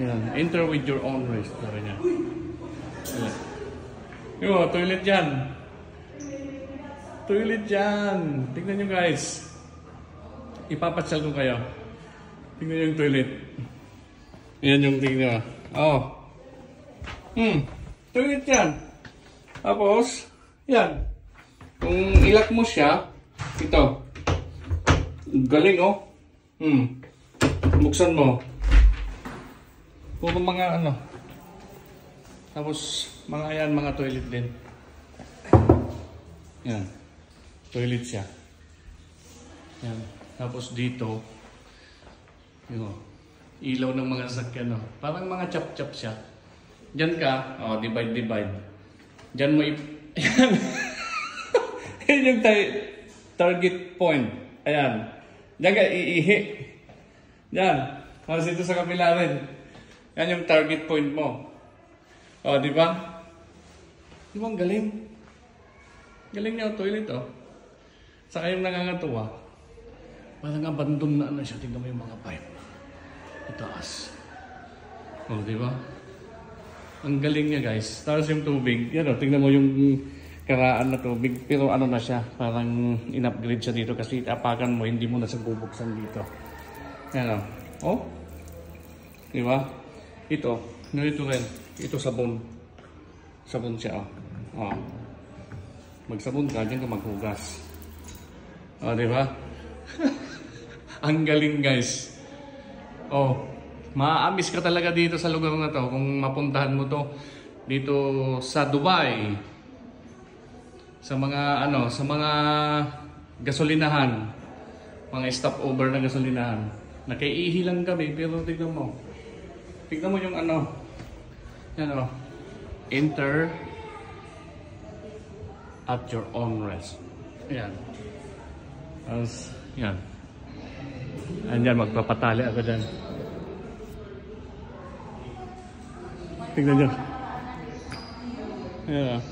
Ayan. Enter with your own risk. Sabi niya. Ayan. Yung toilet dyan. Toilet dyan. Tignan nyo guys. Ipapatsal ko kayo. Tignan nyo yung toilet. Ayan yung tignan. Oh. Toilet yan. Tapos, yan. Kung ilak mo siya, ito. Galing oh. Buksan mo. Puro mga ano. Tapos, mga mga toilet din. Yan. Toilet siya. Yan. Tapos dito, yun, ilaw ng mga sasakyan. No? Parang mga chap-chap siya. Diyan ka, divide. Diyan mo yan. Yan yung target point. Ayan. Diyan ka iihi. Diyan. Tapos dito sa kapila rin. Yan yung target point mo. O, di ba? Di ba ang galing? Galing niya ang toilet, oh. Saka yung nangangatuwa. Parang abandon na ano siya. Tingnan mo yung mga pipe. Itaas. O, di ba? Ang galing niya, guys. Tapos yung tubig. Yan, oh. Tingnan mo yung karaan na tubig. Pero ano na siya. Parang in-upgrade siya dito. Kasi apakan mo, hindi mo na siya bubuksan dito. Yan, oh. Oh. Di ba? Ito. Ito rin. Ito sabon. Sabon siya, oh. Oh. Magsabon ka, dyan ka maghugas. Oh, di ba? Ang galing, guys. Oh, maaamis ka talaga dito sa lugar na to kung mapuntahan mo to dito sa Dubai. Sa mga ano, sa mga gasolinahan, mga stopover na gasolinahan. Nakaiihi lang kami pero tignan mo. Tignan mo yung ano. Yan oh. Enter at your own risk. Ayan. Tapos, yan. Andyan, magpapatali ako dyan. Tignan nyo. Ayan.